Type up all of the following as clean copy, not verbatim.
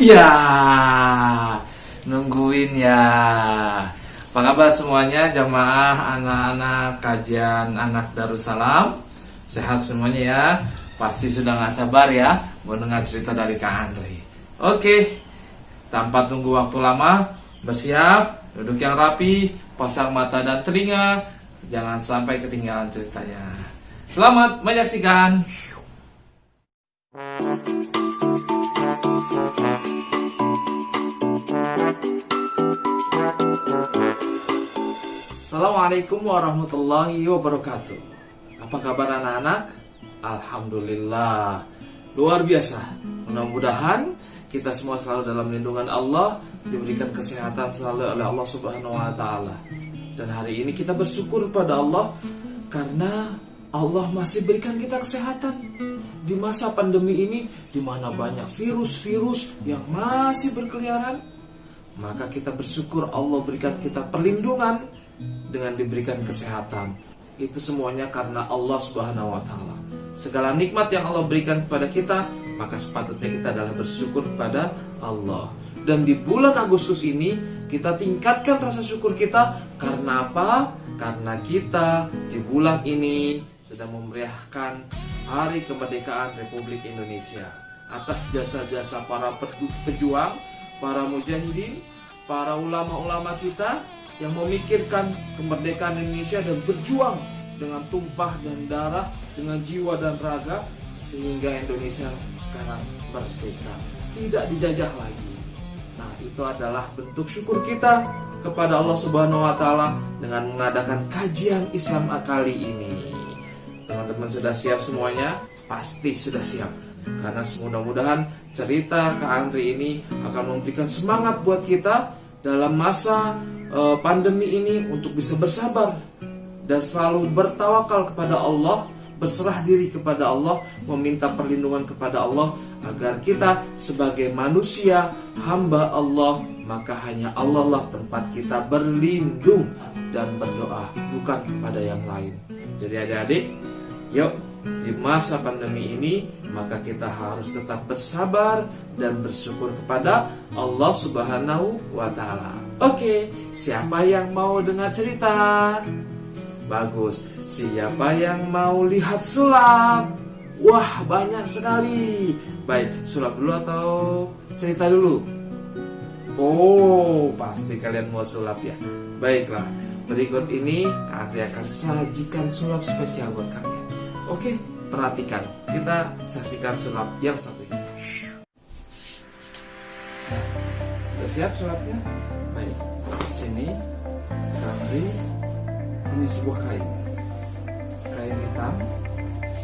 Ya, nungguin ya. Apa kabar semuanya jamaah anak-anak kajian anak Darussalam? Sehat semuanya ya. Pasti sudah gak sabar ya mendengar cerita dari Kak Andri. Oke, tanpa tunggu waktu lama, bersiap, duduk yang rapi, pasang mata dan telinga. Jangan sampai ketinggalan ceritanya. Selamat menyaksikan. Assalamualaikum warahmatullahi wabarakatuh. Apa kabar anak-anak? Alhamdulillah, luar biasa. Mudah-mudahan kita semua selalu dalam lindungan Allah, diberikan kesehatan selalu oleh Allah Subhanahu wa Ta'ala. Dan hari ini kita bersyukur pada Allah karena Allah masih berikan kita kesehatan di masa pandemi ini, di mana banyak virus-virus yang masih berkeliaran. Maka kita bersyukur Allah berikan kita perlindungan dengan diberikan kesehatan. Itu semuanya karena Allah Subhanahu wa Ta'ala. Segala nikmat yang Allah berikan kepada kita, maka sepatutnya kita adalah bersyukur kepada Allah. Dan di bulan Agustus ini kita tingkatkan rasa syukur kita. Karena apa? Karena kita di bulan ini sedang memeriahkan Hari Kemerdekaan Republik Indonesia. Atas jasa-jasa para pejuang, para mujahidin, para ulama-ulama kita yang memikirkan kemerdekaan Indonesia dan berjuang dengan tumpah dan darah, dengan jiwa dan raga, sehingga Indonesia sekarang merdeka, tidak dijajah lagi. Nah, itu adalah bentuk syukur kita kepada Allah Subhanahu wa Ta'ala dengan mengadakan kajian Islam kali ini. Teman-teman sudah siap semuanya? Pasti sudah siap. Karena mudah-mudahan cerita Kak Andri ini akan memberikan semangat buat kita dalam masa pandemi ini untuk bisa bersabar dan selalu bertawakal kepada Allah, berserah diri kepada Allah, meminta perlindungan kepada Allah agar kita sebagai manusia hamba Allah, maka hanya Allah lah tempat kita berlindung dan berdoa, bukan kepada yang lain. Jadi adik-adik, yuk di masa pandemi ini maka kita harus tetap bersabar dan bersyukur kepada Allah Subhanahu wa Ta'ala. Oke, siapa yang mau dengar cerita? Bagus. Siapa yang mau lihat sulap? Wah, banyak sekali. Baik, sulap dulu atau cerita dulu? Oh, pasti kalian mau sulap ya. Baiklah, berikut ini Kak Andri akan sajikan sulap spesial buat kalian. Oke, perhatikan. Kita saksikan sulap yang satu ini. Sudah siap sulapnya? Baik, di sini Kak Andri ini sebuah kain hitam,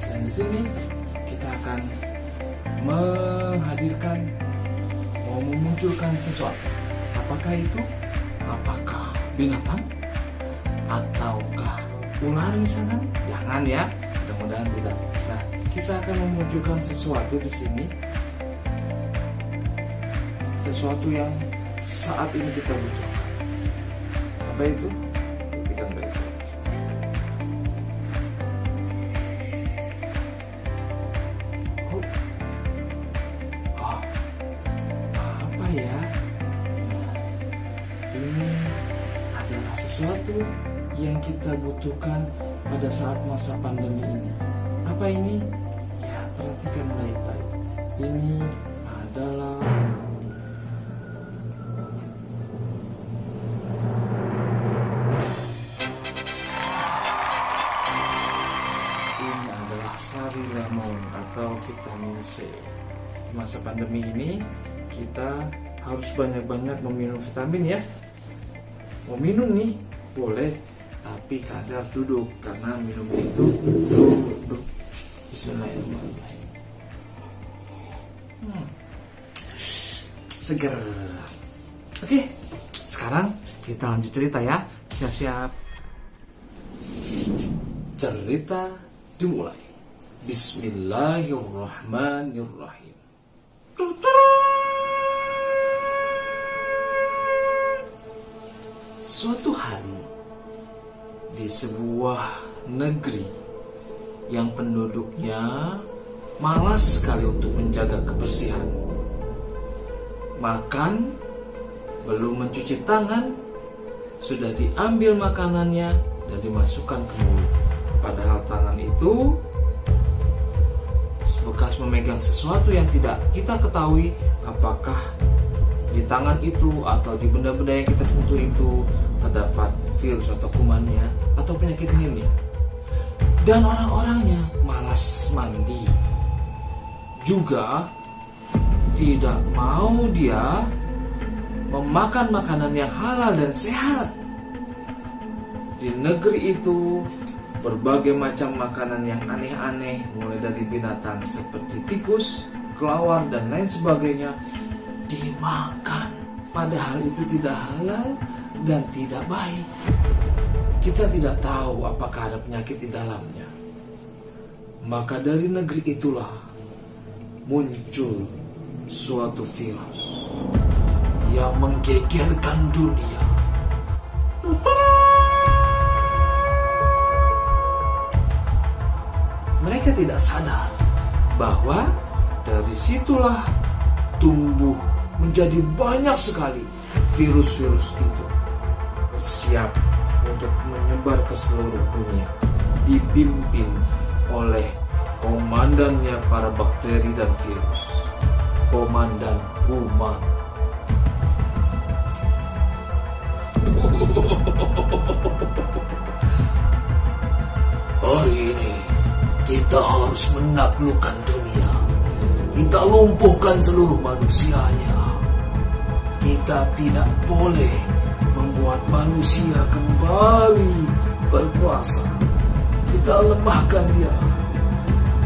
dan di sini kita akan memunculkan sesuatu. Apakah itu? Apakah binatang? Ataukah ular misalnya? Jangan ya, mudah-mudahan tidak. Nah, kita akan memunculkan sesuatu di sini, sesuatu yang saat ini kita butuhkan. Apa itu? Perhatikan baik-baik. Apa ya? Nah, ini adalah sesuatu yang kita butuhkan pada saat masa pandemi ini. Apa ini? Ya, perhatikan baik-baik. Ini adalah sari lemon atau vitamin C. Di masa pandemi ini kita harus banyak-banyak meminum vitamin ya. Mau minum nih, boleh, tapi kadang harus duduk karena minumnya itu duduk. Bismillahirrahmanirrahim. Seger. Oke, sekarang kita lanjut cerita ya. Siap-siap. Cerita dimulai. Bismillahirrahmanirrahim. Suatu hari di sebuah negeri yang penduduknya malas sekali untuk menjaga kebersihan, makan, belum mencuci tangan, sudah diambil makanannya dan dimasukkan ke mulut. Padahal tangan itu bekas memegang sesuatu yang tidak kita ketahui apakah di tangan itu atau di benda-benda yang kita sentuh itu terdapat virus atau kumannya atau penyakit lainnya. Dan orang-orangnya malas mandi, juga tidak mau dia memakan makanan yang halal dan sehat. Di negeri itu berbagai macam makanan yang aneh-aneh, mulai dari binatang seperti tikus, kelawar, dan lain sebagainya dimakan. Padahal itu tidak halal dan tidak baik. Kita tidak tahu apakah ada penyakit di dalamnya. Maka dari negeri itulah muncul suatu virus yang menggegerkan dunia. Mereka tidak sadar bahwa dari situlah tumbuh menjadi banyak sekali virus-virus itu, bersiap untuk menyebar ke seluruh dunia, dipimpin oleh komandannya para bakteri dan virus, Komandan Kuman. Hari ini kita harus menaklukkan dunia. Kita lumpuhkan seluruh manusianya. Kita tidak boleh membuat manusia kembali berkuasa. Kita lemahkan dia.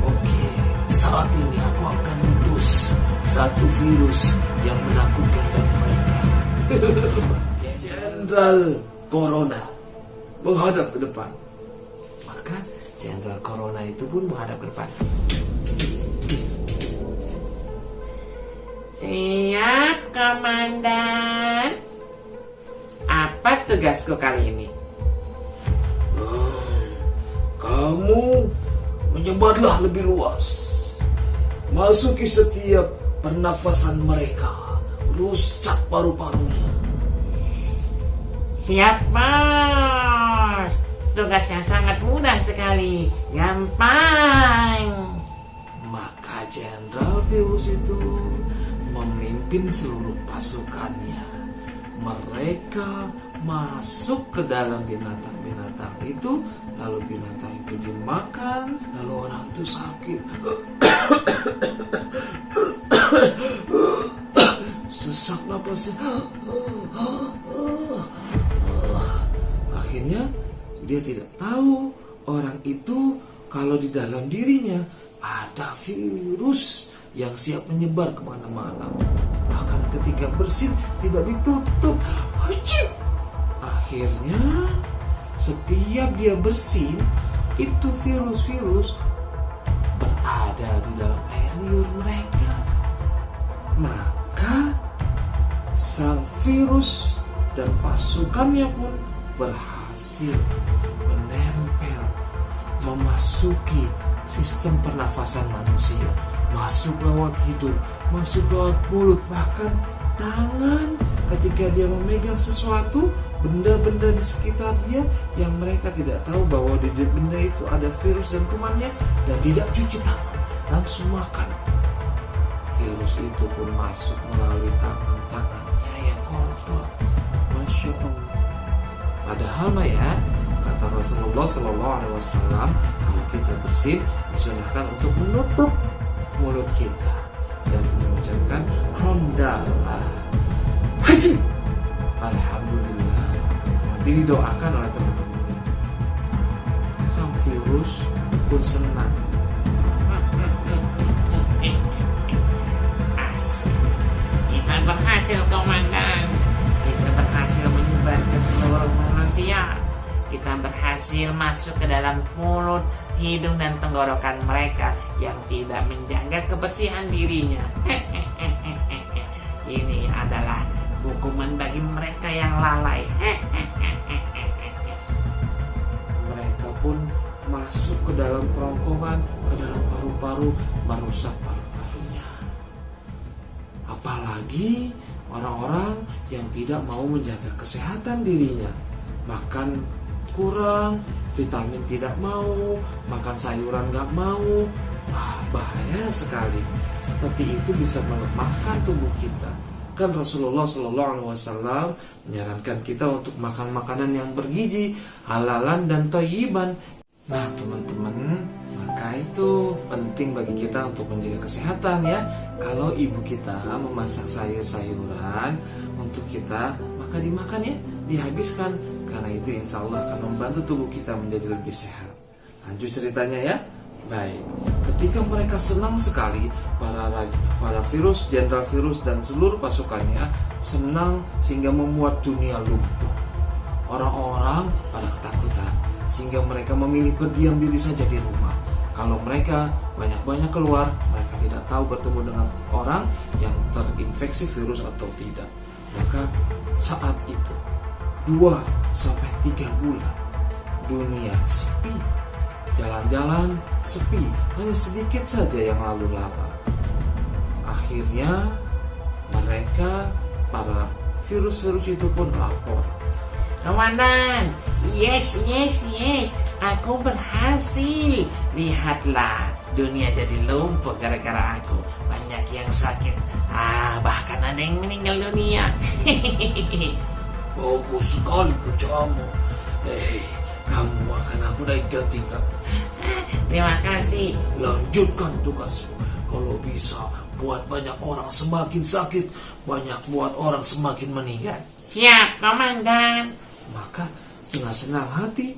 Oke, saat ini aku akan utus satu virus yang menakutkan bagi mereka. Jenderal Corona menghadap ke depan. Maka Jenderal Corona itu pun menghadap ke depan. Siap, Komandan. Apa tugasku kali ini? Kamu menyebarlah lebih luas. Masuki setiap pernafasan mereka. Rusak paru-parunya. Siap, Bos. Tugasnya sangat mudah sekali. Gampang. Maka Jenderal Virus itu memimpin seluruh pasukannya. Mereka masuk ke dalam binatang-binatang itu, lalu binatang itu dimakan, lalu orang itu sakit, sesak napasnya. Akhirnya dia tidak tahu orang itu kalau di dalam dirinya ada virus yang siap menyebar kemana-mana. Bahkan ketika bersin tidak ditutup. Akhirnya setiap dia bersin, itu virus-virus berada di dalam air liur mereka. Maka sang virus dan pasukannya pun berhasil menempel, memasuki sistem pernafasan manusia. Masuk lewat hidung, masuk lewat mulut, bahkan tangan. Ketika dia memegang sesuatu, benda-benda di sekitar dia yang mereka tidak tahu bahwa di benda itu ada virus dan kumannya, dan tidak cuci tangan, langsung makan. Virus itu pun masuk melalui tangan-tangannya yang kotor. Masya Allah. Padahal mah ya, kata Rasulullah SAW, kalau kita bersin disunahkan untuk menutup mulut kita dan mengucapkan hamdalah, haji, alhamdulillah. Nanti didoakan oleh teman-teman. Sang virus pun senang. Asik. Kita berhasil, Komandan. Kita berhasil menyebar ke seluruh manusia. Kita berhasil masuk ke dalam mulut, hidung, dan tenggorokan mereka yang tidak menjaga kebersihan dirinya. Ini adalah hukuman bagi mereka yang lalai. Mereka pun masuk ke dalam kerongkongan, ke dalam paru-paru, merusak paru-parunya. Apalagi bagi orang-orang yang tidak mau menjaga kesehatan dirinya. Makan kurang, vitamin tidak mau, makan sayuran gak mau. Bahaya sekali. Seperti itu bisa melemahkan tubuh kita. Kan Rasulullah SAW menyarankan kita untuk makan makanan yang bergizi, halalan dan thayyiban. Nah teman-teman, maka itu penting bagi kita untuk menjaga kesehatan ya. Kalau ibu kita memasak sayur-sayuran untuk kita, maka dimakan ya, dihabiskan. Karena itu insya Allah akan membantu tubuh kita menjadi lebih sehat. Lanjut ceritanya ya. Baik, ketika mereka senang sekali, para virus, jenderal virus dan seluruh pasukannya senang sehingga membuat dunia lumpuh. Orang-orang pada ketakutan sehingga mereka memilih berdiam diri saja di rumah. Kalau mereka banyak-banyak keluar, mereka tidak tahu bertemu dengan orang yang terinfeksi virus atau tidak. Maka saat itu 2-3 bulan dunia sepi, jalan-jalan sepi, hanya sedikit saja yang lalu lalang. Akhirnya mereka, para virus-virus itu pun lapor. Komandan, yes, aku berhasil. Lihatlah, dunia jadi lumpuh gara-gara aku. Banyak yang sakit, bahkan ada yang meninggal dunia. Bagus sekali kerjamu. Kamu akan aku naikkan tingkat. Terima kasih. Lanjutkan tugasmu. Kalau bisa, buat banyak orang semakin sakit, banyak buat orang semakin meninggal. Siap, Komandan. Maka dengan senang hati,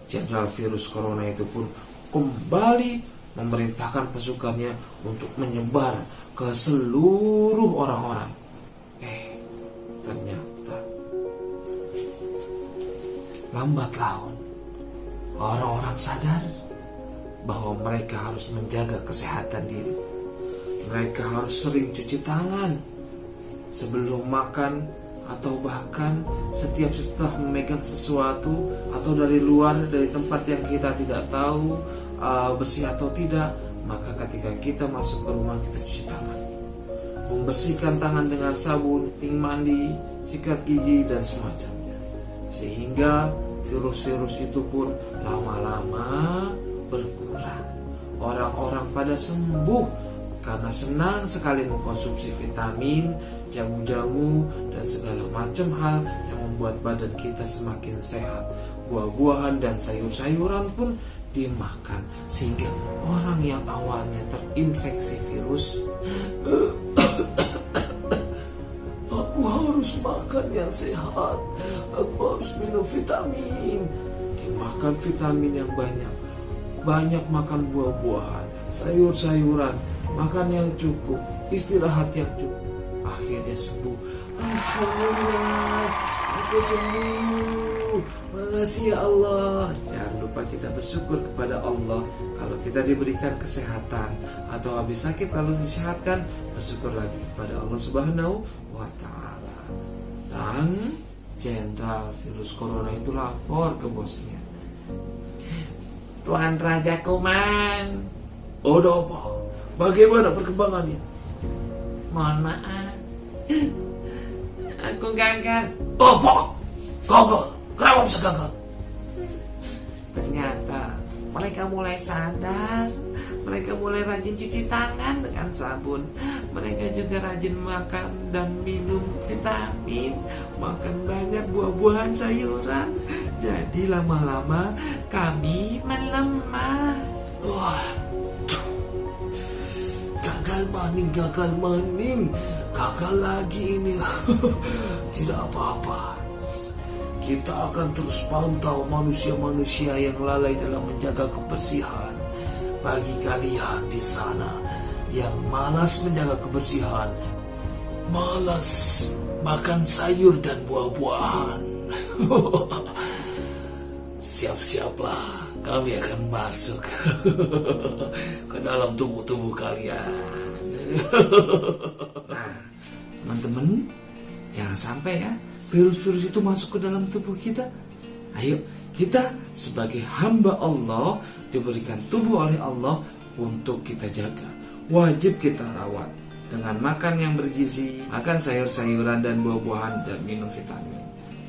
Jenderal virus corona itu pun kembali memerintahkan pasukannya untuk menyebar ke seluruh orang-orang. Ternyata lambat laun orang-orang sadar bahwa mereka harus menjaga kesehatan diri. Mereka harus sering cuci tangan sebelum makan, atau bahkan setiap setelah memegang sesuatu atau dari luar, dari tempat yang kita tidak tahu bersih atau tidak. Maka ketika kita masuk ke rumah, kita cuci tangan, membersihkan tangan dengan sabun, ping mandi, sikat gigi dan semacamnya, sehingga virus-virus itu pun lama-lama berkurang. Orang-orang pada sembuh karena senang sekali mengkonsumsi vitamin, jamu-jamu, dan segala macam hal yang membuat badan kita semakin sehat. Buah-buahan dan sayur-sayuran pun dimakan, sehingga orang yang awalnya terinfeksi virus, aku harus makan yang sehat, aku harus minum vitamin, dimakan vitamin yang banyak, banyak makan buah-buahan, sayur-sayuran, makan yang cukup, istirahat yang cukup. Akhirnya sembuh. Alhamdulillah, aku sembuh. Makasih ya Allah. Jangan lupa kita bersyukur kepada Allah. Kalau kita diberikan kesehatan atau habis sakit lalu disehatkan, bersyukur lagi kepada Allah Subhanahu wa Ta'ala. Dan Jenderal virus corona itu lapor ke bosnya. Tuan Raja Kuman, Ada apa? Bagaimana perkembangannya? mohon maaf, aku gagal. Apa? Gagal? Kenapa bisa gagal? Ternyata mereka mulai sadar. Mereka mulai rajin cuci tangan dengan sabun. Mereka juga rajin makan dan minum vitamin, makan banyak buah-buahan, sayuran. Jadi lama-lama kami melemah. Wah, gagal maning, gagal lagi ini. Tidak apa-apa. Kita akan terus pantau manusia-manusia yang lalai dalam menjaga kebersihan. Bagi kalian di sana yang malas menjaga kebersihan, malas makan sayur dan buah-buahan, siap-siaplah, kami akan masuk ke dalam tubuh-tubuh kalian. Nah, teman-teman, jangan sampai ya virus-virus itu masuk ke dalam tubuh kita. Ayo, kita sebagai hamba Allah diberikan tubuh oleh Allah untuk kita jaga. Wajib kita rawat. dengan makan yang bergizi, makan sayur-sayuran dan buah-buahan, dan minum vitamin.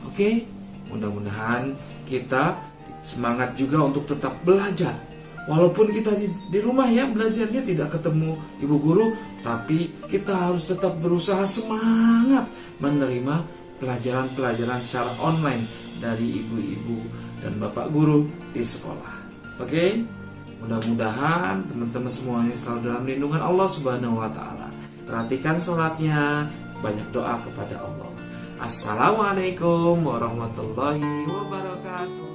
Oke, mudah-mudahan kita semangat juga untuk tetap belajar. Walaupun kita di rumah ya belajarnya tidak ketemu ibu guru, tapi kita harus tetap berusaha semangat menerima pelajaran-pelajaran secara online dari ibu-ibu dan bapak guru di sekolah. Oke? Mudah-mudahan teman-teman semuanya selalu dalam lindungan Allah Subhanahu wa taala. Perhatikan sholatnya, banyak doa kepada Allah. Assalamualaikum warahmatullahi wabarakatuh.